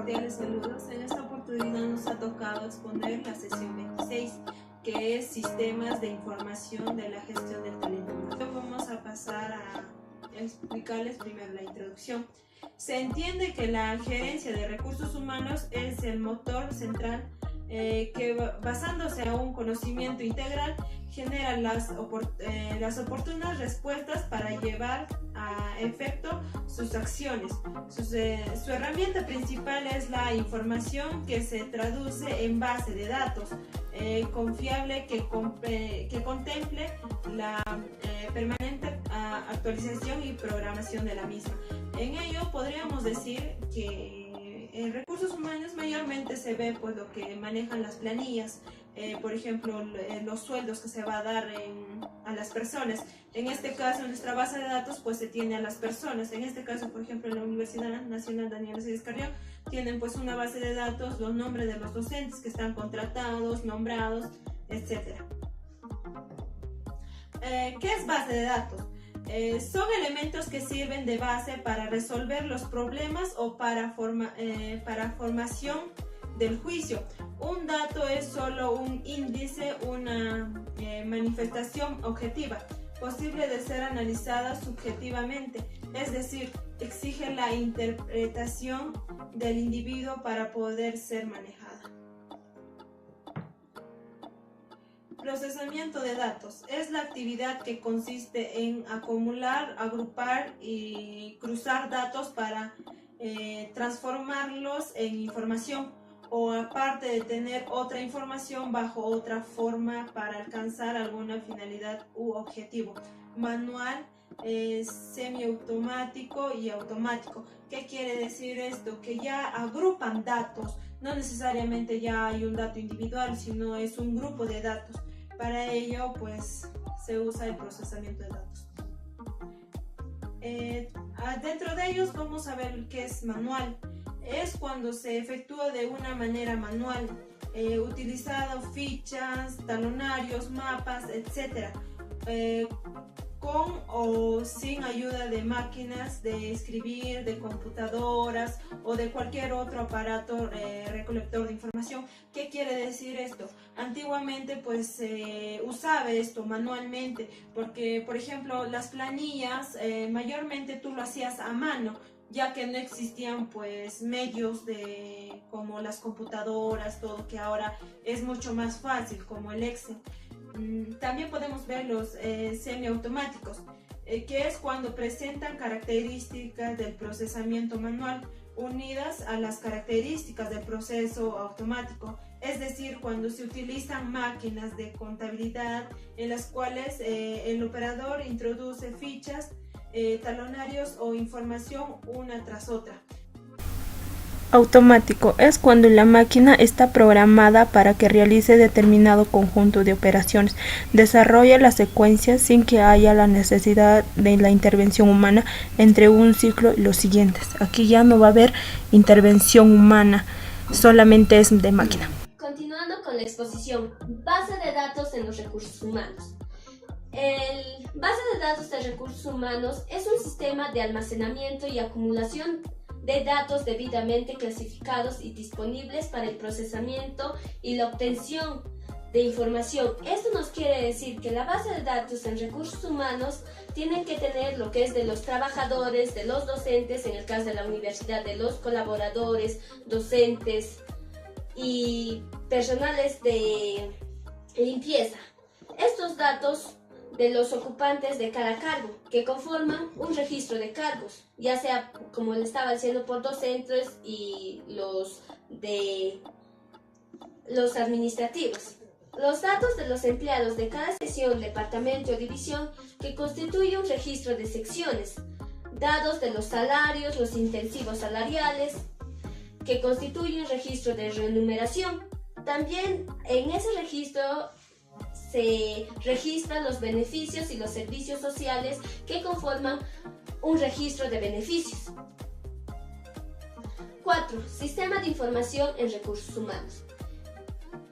cordiales saludos. En esta oportunidad nos ha tocado exponer la sesión 26, que es Sistemas de Información de la Gestión del Talento Humano. Vamos a pasar a explicarles primero la introducción. Se entiende que la gerencia de recursos humanos es el motor central que, basándose a un conocimiento integral, genera las oportunas respuestas para llevar a efecto sus acciones. Su herramienta principal es la información, que se traduce en base de datos confiable que contemple la permanente actualización y programación de la misma. En ello podríamos decir que en recursos humanos mayormente se ve pues lo que manejan las planillas, por ejemplo los sueldos que se va a dar a las personas. En este caso, en nuestra base de datos pues se tiene a las personas. En este caso, por ejemplo, en la Universidad Nacional Daniel Arcediz Carrión tienen pues una base de datos, los nombres de los docentes que están contratados, nombrados, etc. ¿Qué es base de datos? Son elementos que sirven de base para resolver los problemas o para formación del juicio. Un dato es solo un índice, una manifestación objetiva, posible de ser analizada subjetivamente, es decir, exige la interpretación del individuo para poder ser manejada. Procesamiento de datos es la actividad que consiste en acumular, agrupar y cruzar datos para transformarlos en información, o aparte de tener otra información bajo otra forma para alcanzar alguna finalidad u objetivo. Manual, semiautomático y automático. ¿Qué quiere decir esto? Que ya agrupan datos, no necesariamente ya hay un dato individual, sino es un grupo de datos. Para ello pues se usa el procesamiento de datos. Dentro de ellos vamos a ver qué es manual. Es cuando se efectúa de una manera manual, utilizando fichas, talonarios, mapas, etc. Con o sin ayuda de máquinas de escribir, de computadoras o de cualquier otro aparato recolector de información. ¿Qué quiere decir esto? Antiguamente pues se usaba esto manualmente, porque por ejemplo las planillas mayormente tú lo hacías a mano, ya que no existían pues medios como las computadoras, todo que ahora es mucho más fácil, como el Excel. También podemos ver los semiautomáticos, que es cuando presentan características del procesamiento manual unidas a las características del proceso automático, es decir, cuando se utilizan máquinas de contabilidad en las cuales el operador introduce fichas, talonarios o información una tras otra. Automático es cuando la máquina está programada para que realice determinado conjunto de operaciones, desarrolla la secuencia sin que haya la necesidad de la intervención humana entre un ciclo y los siguientes. Aquí ya no va a haber intervención humana, solamente es de máquina. Continuando con la exposición, base de datos en los recursos humanos. El base de datos de recursos humanos es un sistema de almacenamiento y acumulación de datos debidamente clasificados y disponibles para el procesamiento y la obtención de información. Esto nos quiere decir que la base de datos en recursos humanos tienen que tener lo que es de los trabajadores, de los docentes, en el caso de la universidad, de los colaboradores, docentes y personales de limpieza. Estos datos de los ocupantes de cada cargo, que conforman un registro de cargos, ya sea como le estaba diciendo por docentes y los administrativos. Los datos de los empleados de cada sección, departamento o división, que constituye un registro de secciones. Datos de los salarios, los intensivos salariales, que constituye un registro de remuneración. También en ese registro se registran los beneficios y los servicios sociales que conforman un registro de beneficios. 4. Sistema de información en recursos humanos.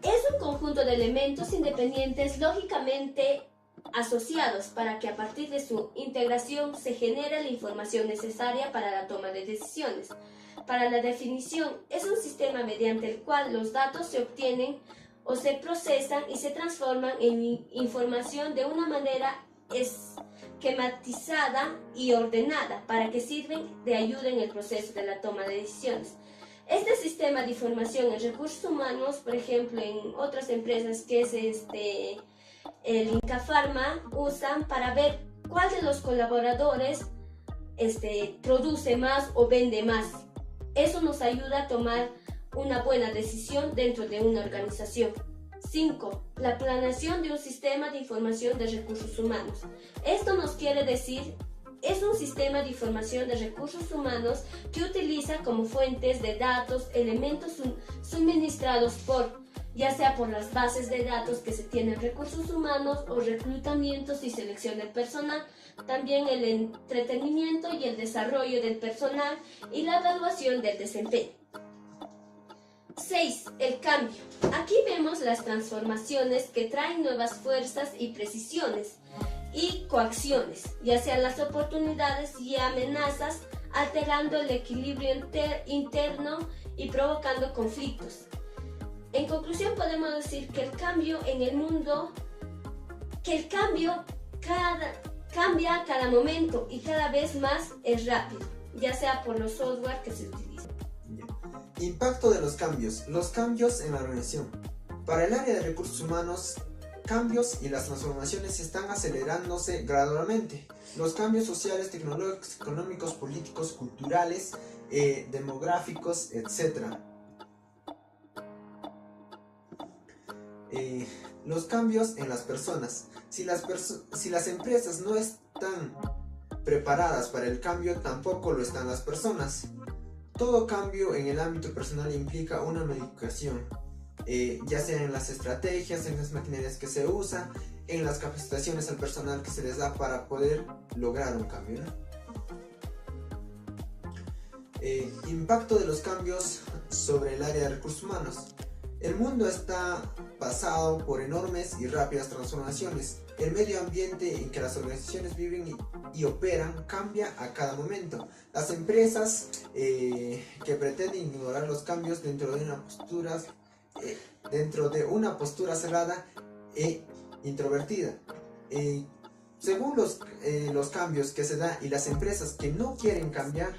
Es un conjunto de elementos independientes lógicamente asociados para que a partir de su integración se genere la información necesaria para la toma de decisiones. Para la definición, es un sistema mediante el cual los datos se obtienen o se procesan y se transforman en información de una manera esquematizada y ordenada para que sirven de ayuda en el proceso de la toma de decisiones. Este sistema de información en recursos humanos, por ejemplo, en otras empresas que es el Inca Pharma, usan para ver cuál de los colaboradores produce más o vende más. Eso nos ayuda a tomar una buena decisión dentro de una organización. 5. La planeación de un sistema de información de recursos humanos. Esto nos quiere decir, es un sistema de información de recursos humanos que utiliza como fuentes de datos elementos suministrados ya sea por las bases de datos que se tienen en recursos humanos o reclutamientos y selección del personal, también el entretenimiento y el desarrollo del personal y la evaluación del desempeño. 6. El cambio. Aquí vemos las transformaciones que traen nuevas fuerzas y precisiones y coacciones, ya sean las oportunidades y amenazas, alterando el equilibrio interno y provocando conflictos. En conclusión, podemos decir que el cambio en el mundo, cambia a cada momento y cada vez más es rápido, ya sea por los software que se utilizan. Impacto de los cambios en la organización. Para el área de recursos humanos, cambios y las transformaciones están acelerándose gradualmente. Los cambios sociales, tecnológicos, económicos, políticos, culturales, demográficos, etc. Los cambios en las personas. Si las empresas no están preparadas para el cambio, tampoco lo están las personas. Todo cambio en el ámbito personal implica una modificación, ya sea en las estrategias, en las maquinarias que se usan, en las capacitaciones al personal que se les da para poder lograr un cambio, ¿no? Impacto de los cambios sobre el área de recursos humanos. El mundo está pasado por enormes y rápidas transformaciones. El medio ambiente en que las organizaciones viven y operan cambia a cada momento. Las empresas que pretenden ignorar los cambios dentro de una postura cerrada e introvertida. Según los cambios que se dan y las empresas que no quieren cambiar,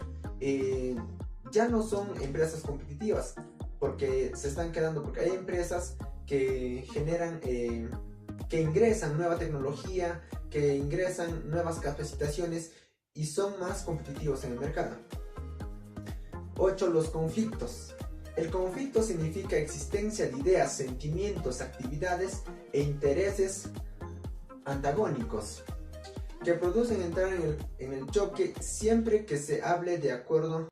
ya no son empresas competitivas, porque se están quedando, porque hay empresas que generan, que ingresan nueva tecnología, que ingresan nuevas capacitaciones y son más competitivos en el mercado. 8. Los conflictos. El conflicto significa existencia de ideas, sentimientos, actividades e intereses antagónicos que producen entrar en el choque siempre que se hable de acuerdo,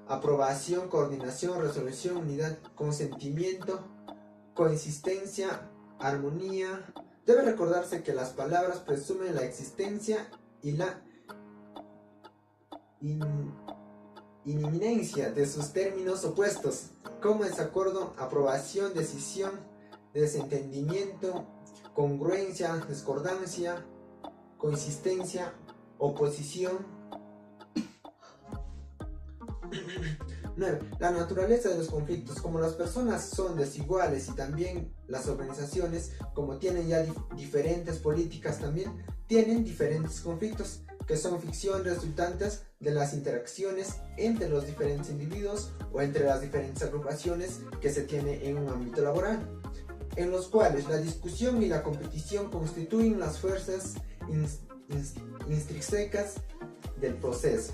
aprobación, coordinación, resolución, unidad, consentimiento, coexistencia, armonía. Debe recordarse que las palabras presumen la existencia y la inminencia de sus términos opuestos, como desacuerdo, aprobación, decisión, desentendimiento, congruencia, discordancia, coexistencia, oposición. 9. La naturaleza de los conflictos. Como las personas son desiguales y también las organizaciones, como tienen ya diferentes políticas, también tienen diferentes conflictos, que son ficción resultantes de las interacciones entre los diferentes individuos o entre las diferentes agrupaciones que se tiene en un ámbito laboral, en los cuales la discusión y la competición constituyen las fuerzas intrínsecas del proceso.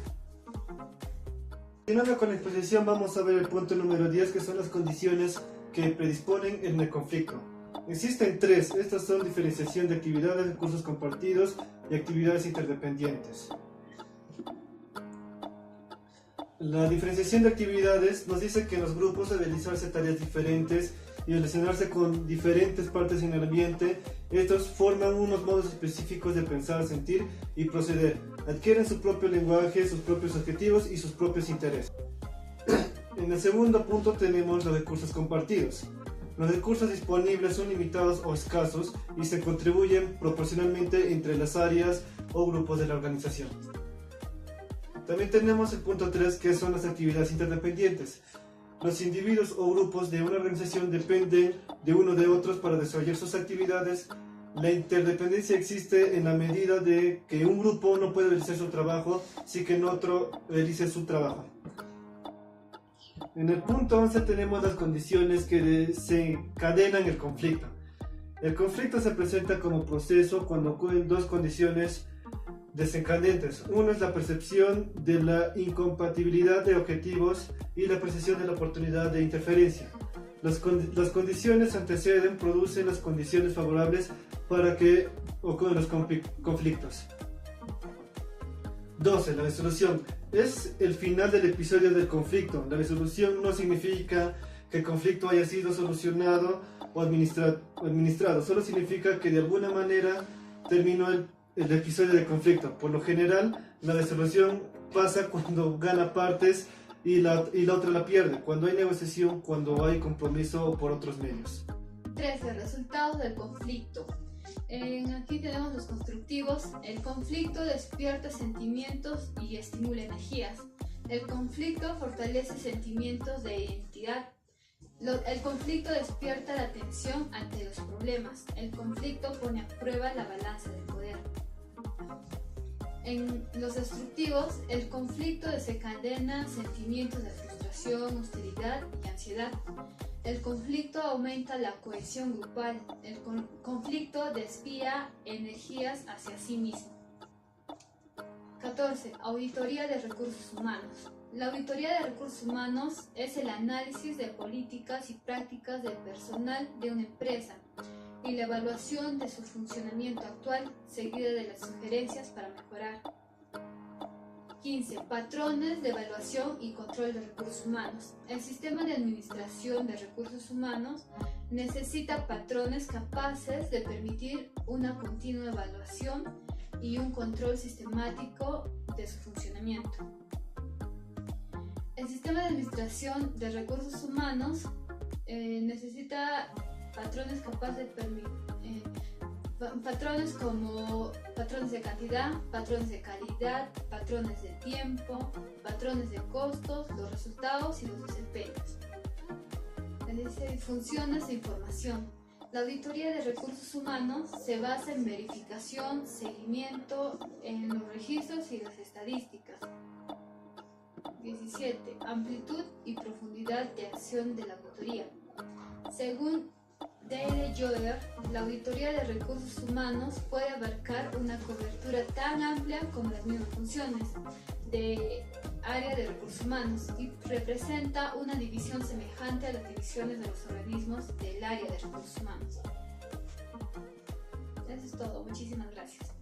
Continuando con la exposición, vamos a ver el punto número 10, que son las condiciones que predisponen en el conflicto. Existen 3, estas son diferenciación de actividades, recursos compartidos y actividades interdependientes. La diferenciación de actividades nos dice que en los grupos deben realizarse tareas diferentes y relacionarse con diferentes partes en el ambiente. Estos forman unos modos específicos de pensar, sentir y proceder. Adquieren su propio lenguaje, sus propios objetivos y sus propios intereses. En el segundo punto tenemos los recursos compartidos. Los recursos disponibles son limitados o escasos y se contribuyen proporcionalmente entre las áreas o grupos de la organización. También tenemos el punto 3, que son las actividades interdependientes. Los individuos o grupos de una organización dependen de uno de otros para desarrollar sus actividades. La interdependencia existe en la medida de que un grupo no puede realizar su trabajo sin que el otro realice su trabajo. En el punto 11 tenemos las condiciones que desencadenan el conflicto. El conflicto se presenta como proceso cuando ocurren dos condiciones desencadenantes. Uno es la percepción de la incompatibilidad de objetivos y la percepción de la oportunidad de interferencia. Las condiciones anteceden, producen las condiciones favorables para que ocurran los conflictos. 12. La resolución. Es el final del episodio del conflicto. La resolución no significa que el conflicto haya sido solucionado o administrado. Solo significa que de alguna manera terminó el episodio del conflicto. Por lo general, la resolución pasa cuando gana partes y la otra la pierde. Cuando hay negociación, cuando hay compromiso o por otros medios. 13. Resultados del conflicto. Aquí tenemos los constructivos. El conflicto despierta sentimientos y estimula energías. El conflicto fortalece sentimientos de identidad. El conflicto despierta la atención ante los problemas. El conflicto pone a prueba la balanza del poder. En los destructivos, el conflicto desencadena sentimientos de frustración, hostilidad y ansiedad. El conflicto aumenta la cohesión grupal. El conflicto desvía energías hacia sí mismo. 14. Auditoría de recursos humanos. La auditoría de recursos humanos es el análisis de políticas y prácticas del personal de una empresa y la evaluación de su funcionamiento actual, seguida de las sugerencias para mejorar. 15. Patrones de evaluación y control de recursos humanos. El sistema de administración de recursos humanos necesita patrones capaces de permitir una continua evaluación y un control sistemático de su funcionamiento. El sistema de administración de recursos humanos necesita patrones capaces de permitir patrones como patrones de cantidad, patrones de calidad, patrones de tiempo, patrones de costos, los resultados y los desempeños. Funciones de información. La auditoría de recursos humanos se basa en verificación, seguimiento en los registros y las estadísticas. 17. Amplitud y profundidad de acción de la auditoría. Según Dale Joder, la auditoría de recursos humanos puede abarcar una cobertura tan amplia como las mismas funciones de área de recursos humanos y representa una división semejante a las divisiones de los organismos del área de recursos humanos. Eso es todo. Muchísimas gracias.